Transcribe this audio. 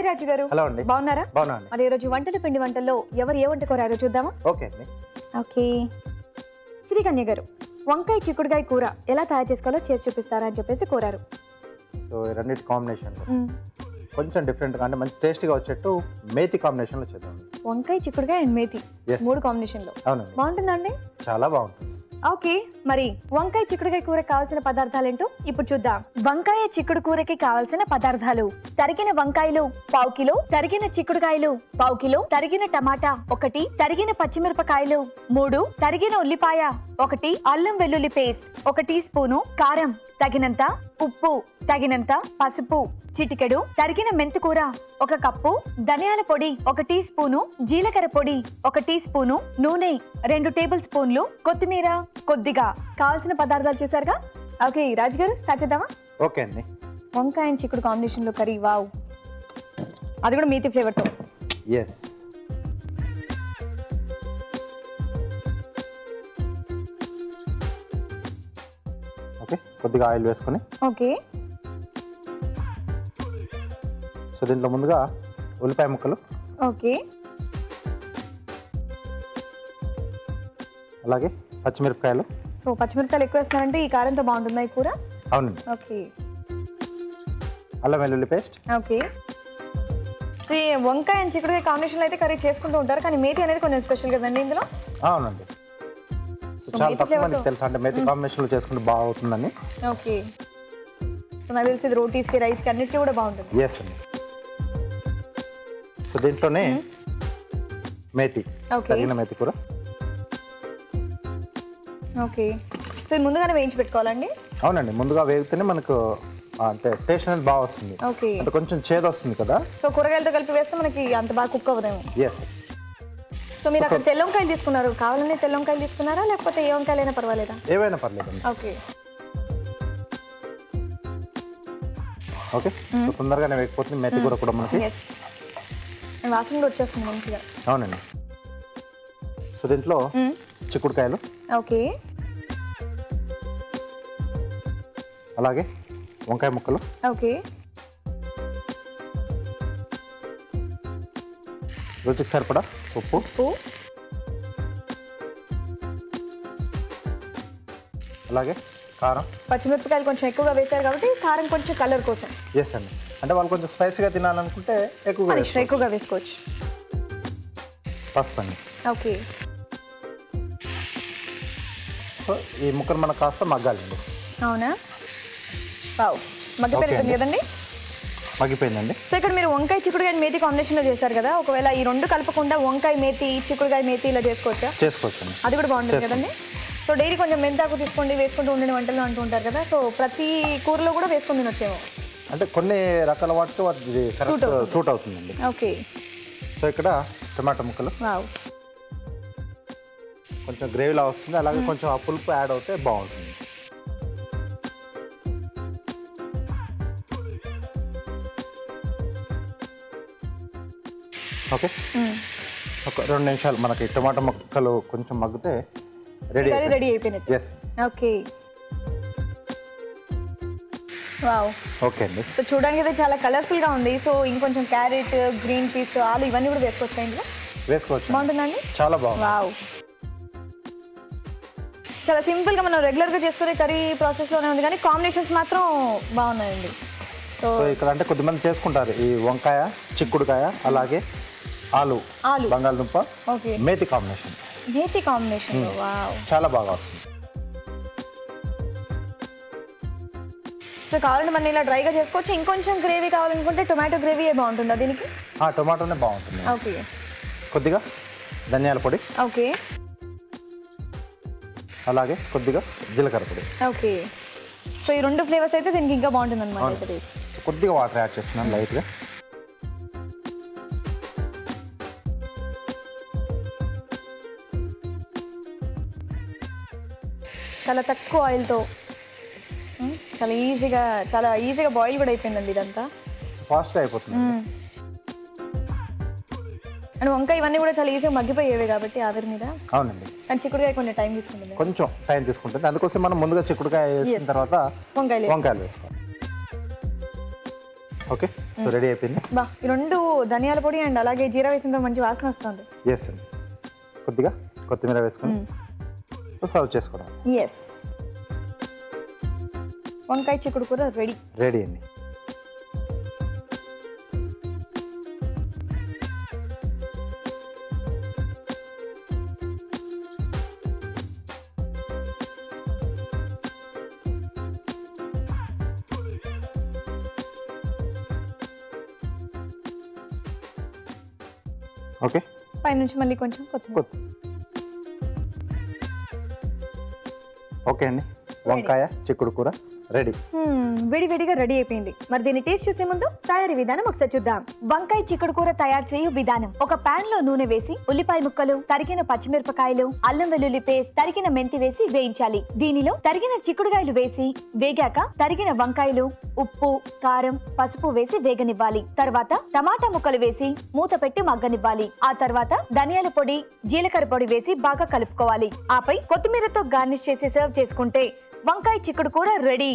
Hi రాజు గారు. Hello అండి. బాగున్నారా? బాగున్నాను. మరి ఈ రోజు వంటల పిండి వంటల్లో ఎవరు ఏ వంట కోరారో చూద్దామా? ఓకే అండి. ఓకే. శ్రీకన్య గారు వంకాయ చిక్కుడుకాయ కూర ఎలా తయారు చేసుకోవాలో చేసి చూపిస్తారా అని చెప్పేసి కోరారు. సో రెండింటి కాంబినేషన్ కొంచెం డిఫరెంట్గా అంటే మంచి టేస్టీగా వచ్చేట్టు మేతి కాంబినేషన్లో చేద్దాం. వంకాయ చిక్కుడుకాయ అండ్ మేతి మూడు కాంబినేషన్లో అవునండి. బాగుంటుందండి? చాలా బాగుంటుంది. ఓకే, మరి వంకాయ చిక్కుడుకాయ కూర కావాల్సిన పదార్థాలు ఏంటో ఇప్పుడు చూద్దాం. వంకాయ చిక్కుడు కూరకి కావాల్సిన పదార్థాలు: తరిగిన వంకాయలు పావు కిలో, తరిగిన చిక్కుడుకాయలు పావు కిలో, తరిగిన టమాటా 1, తరిగిన పచ్చిమిరపకాయలు 3, తరిగిన ఉల్లిపాయ 1, అల్లం వెల్లుల్లి పేస్ట్ 1 టీ స్పూను, కారం తగినంత, ఉప్పు తగినంత, పసుపు చిటికెడు, తరిగిన మెంతికూర 1 కప్పు, ధనియాల పొడి 1 టీ స్పూను, జీలకర్ర పొడి 1 టీ స్పూను, నూనె 2 టేబుల్ స్పూన్లు, కొత్తిమీర కొద్దిగా. కావాల్సిన పదార్థాలు చూసారుగా. ఓకే రాజు గారు, స్టార్ట్ చేద్దామా? ఓకే అండి. వంకాయ అండ్ చిక్కుడు కాంబినేషన్ లో కర్రీ, వావ్, అది కూడా మేతి ఫ్లేవర్ తో. ఎస్. ఓకే, కొద్దిగా ఆయిల్ వేసుకొని. ఓకే. సో దీంట్లో ముందుగా ఉల్లిపాయ ముక్కలు. ఓకే. అలాగే పచ్చిమిరపకాయలు. సో పచ్చిమిరపకాయలు ఎక్కువ వేస్తున్నారంటే ఈ కారంతో బాగుంటుందా ఈ కూర? అవునండి. ఓకే. అల్లం వెల్లుల్లి పేస్ట్. ఓకే. ఈ వంకాయ అండ్ చిక్కుడుకాయ కాంబినేషన్లో అయితే కర్రీ చేసుకుంటూ ఉంటారు, కానీ మేతి అనేది కొంచెం స్పెషల్ కదండి ఇందులో. అవునండి. చాలా తక్కువ మందికి తెలుసు అంటే మేతి కాంబినేషన్లో చేసుకుంటే బాగుంటుందని. ఓకే. సో నాకు తెలిసి ఇది రోటీస్కి, రైస్కి అన్నిటికీ కూడా బాగుంటుంది. ఎస్ అండి. సో దీంట్లోనే మేతి, తగిన మేతి కూర. ఓకే. సో ఇది ముందుగానే వేయించి పెట్టుకోవాలండి? అవునండి, ముందుగా వేగితేనే మనకు అంటే టేస్ట్ అనేది బాగా వస్తుంది. ఓకే. అంటే కొంచెం చేదు వస్తుంది కదా. సో కూరగాయలతో కలిపి వేస్తే మనకి అంత బాగా కుక్ అవ్వదేమో. ఎస్. సో మీరు అక్కడ తెల్ల వంకాయలు తీసుకున్నారు, కావాలని తెల్ల వంకాయలు తీసుకున్నారా లేకపోతే ఏ వంకాయలు అయినా పర్వాలేదా? ఏవైనా పర్లేదండి. ఓకే. ఓకే. సో తొందరగానే వేగిపోతుంది మేతి కూర కూడా మనకి. వాసన కూడా వచ్చేస్తుంది మంచిగా. అవునండి. సో దీంట్లో చిక్కుడుకాయలు. ఓకే. అలాగే వంకాయ ముక్కలు. ఓకే. రుచికి సరిపడా ఉప్పు. అలాగే కారం. పచ్చిమిరపకాయలు కొంచెం ఎక్కువగా వేశారు కాబట్టి కారం కొంచెం కలర్ కోసం. ఎస్ అండి. అంటే వాళ్ళు కొంచెం స్పైసీగా తినాలనుకుంటే ఎక్కువగా వేసుకోవచ్చు. పసుపు అండి. ఓకే. సో ఈ ముక్కలు మనకు కాస్త మగ్గాలండి. అవునా? వావ్, మగ్గిపోయింది కదండి. మగ్గిపోయిందండి. సో ఇక్కడ మీరు వంకాయ చిక్కుడుకాయ మేతి కాంబినేషన్లో చేశారు కదా, ఒకవేళ ఈ రెండు కలపకుండా వంకాయ మేతి చిక్కుడుకాయ మేతి ఇలా చేసుకోవచ్చా? చేసుకోవచ్చు. అది కూడా బాగుంటుంది కదండి. సో డైలీ కొంచెం మెంతాకు తీసుకోండి వేసుకుంటూ ఉండే వంటలు అంటూ ఉంటారు కదా, సో ప్రతి కూరలో కూడా వేసుకుని తినొచ్చేమో. అంటే కొన్ని రకాల వాటికి అది సూట్ అవుతుందండి. ఓకే. సో ఇక్కడ టమాటా ముక్కలు. వావ్, కొంచెం గ్రేవీలా వస్తుంది, అలాగే కొంచెం ఆ పులుపు యాడ్ అవుతే బాగుంటుంది. ఓకే. ఒక 2 నిమిషాలు మనకి టమాటా ముక్కలు కొంచెం మగ్గితే రెడీ అయిపోయినట్టు. ఎస్. ఓకే. వావ్. ఓకే అండి. సో చూడడానికి అయితే చాలా కలర్ఫుల్గా ఉంది. సో ఇంకొంచెం క్యారెట్, గ్రీన్ పీస్, ఆలు ఇవన్నీ కూడా వేసుకోవచ్చా ఇందులో? వేసుకోవచ్చు. బాగుంటుందండి. చాలా బాగుంది. వావ్, చాలా సింపుల్గా మనం రెగ్యులర్గా చేసుకునే కర్రీ ప్రాసెస్లోనే ఉంది, కానీ కాంబినేషన్స్ మాత్రం బాగున్నాయండి. సో ఇక్కడ అంటే కొద్దిమంది చేసుకుంటారు ఈ వంకాయ చిక్కుడుకాయ అలాగే ఆలు బంగాళదుంప మేతి కాంబినేషన్. వావ్, చాలా బాగా వస్తుంది. సో కావాలంటే మనం ఇలా డ్రైగా చేసుకోవచ్చు. ఇంకొంచెం గ్రేవీ కావాలనుకుంటే టొమాటో గ్రేవీ బాగుంటుందా దీనికి? టొమాటోనే బాగుంటుంది. ఓకే. కొద్దిగా ధనియాల పొడి. ఓకే. అలాగే కొద్దిగా జీలకర్ర పొడి. ఓకే. సో ఈ రెండు ఫ్లేవర్స్ అయితే దీనికి ఇంకా బాగుంటుంది అనమాట. కొద్దిగా వాటర్ యాడ్ చేస్తున్నాను లైట్గా. చాలా తక్కువ ఆయిల్తో చాలా ఈజీగా బాయిల్ కూడా అయిపోయిందండి ఇదంతా. ఫాస్ట్గా అయిపోతుంది. అండ్ వంకాయ ఇవన్నీ కూడా చాలా ఈజీగా మగ్గిపోయేవి కాబట్టి ఆవిరి మీద. అవునండి. కానీ చిక్కుడుకాయ కొంచెం టైం తీసుకుంటుంది. కొంచెం టైం తీసుకుంటుంది. అందుకోసం మనం ముందుగా చిక్కుడుకాయ వేసిన తర్వాత వంకాయలు వేసుకోవాలి. ఓకే. సో రెడీ అయిపోయింది. బా ఈ 2 ధనియాల పొడి అండ్ అలాగే జీరా వేసిన మంచి వాసన వస్తుంది. ఎస్ అండి. కొద్దిగా కొత్తిమీర వేసుకొని సర్వ్ చేసుకోవడం. ఎస్, వంకాయ చిక్కుడు కూర రెడీ. రెడీ అండి. ఓకే, పైనుంచి మళ్ళీ కొంచెం కొత్తిమీర. ఓకే అండి, వంకాయ చిక్కుడు కూర రెడీ. విడివిడిగా రెడీ అయిపోయింది. మరి దీన్ని టేస్ట్ చూసే ముందు తయారీ విధానం ఒకసారి చూద్దాం. వంకాయ చిక్కుడు కూర తయారు చేయు విధానం: ఒక పాన్ లో నూనె వేసి ఉల్లిపాయ ముక్కలు, తరిగిన పచ్చిమిరపకాయలు, అల్లం వెల్లుల్లి పేస్ట్, తరిగిన మెంతి వేసి వేయించాలి. దీనిలో తరిగిన చిక్కుడుకాయలు వేసి వేగాక తరిగిన వంకాయలు, ఉప్పు, కారం, పసుపు వేసి వేగనివ్వాలి. తర్వాత టమాటా ముక్కలు వేసి మూత పెట్టి మగ్గనివ్వాలి. ఆ తర్వాత ధనియాల పొడి, జీలకర్ర పొడి వేసి బాగా కలుపుకోవాలి. ఆపై కొత్తిమీరతో గార్నిష్ చేసి సర్వ్ చేసుకుంటే వంకాయ చిక్కుడు కూర రెడీ.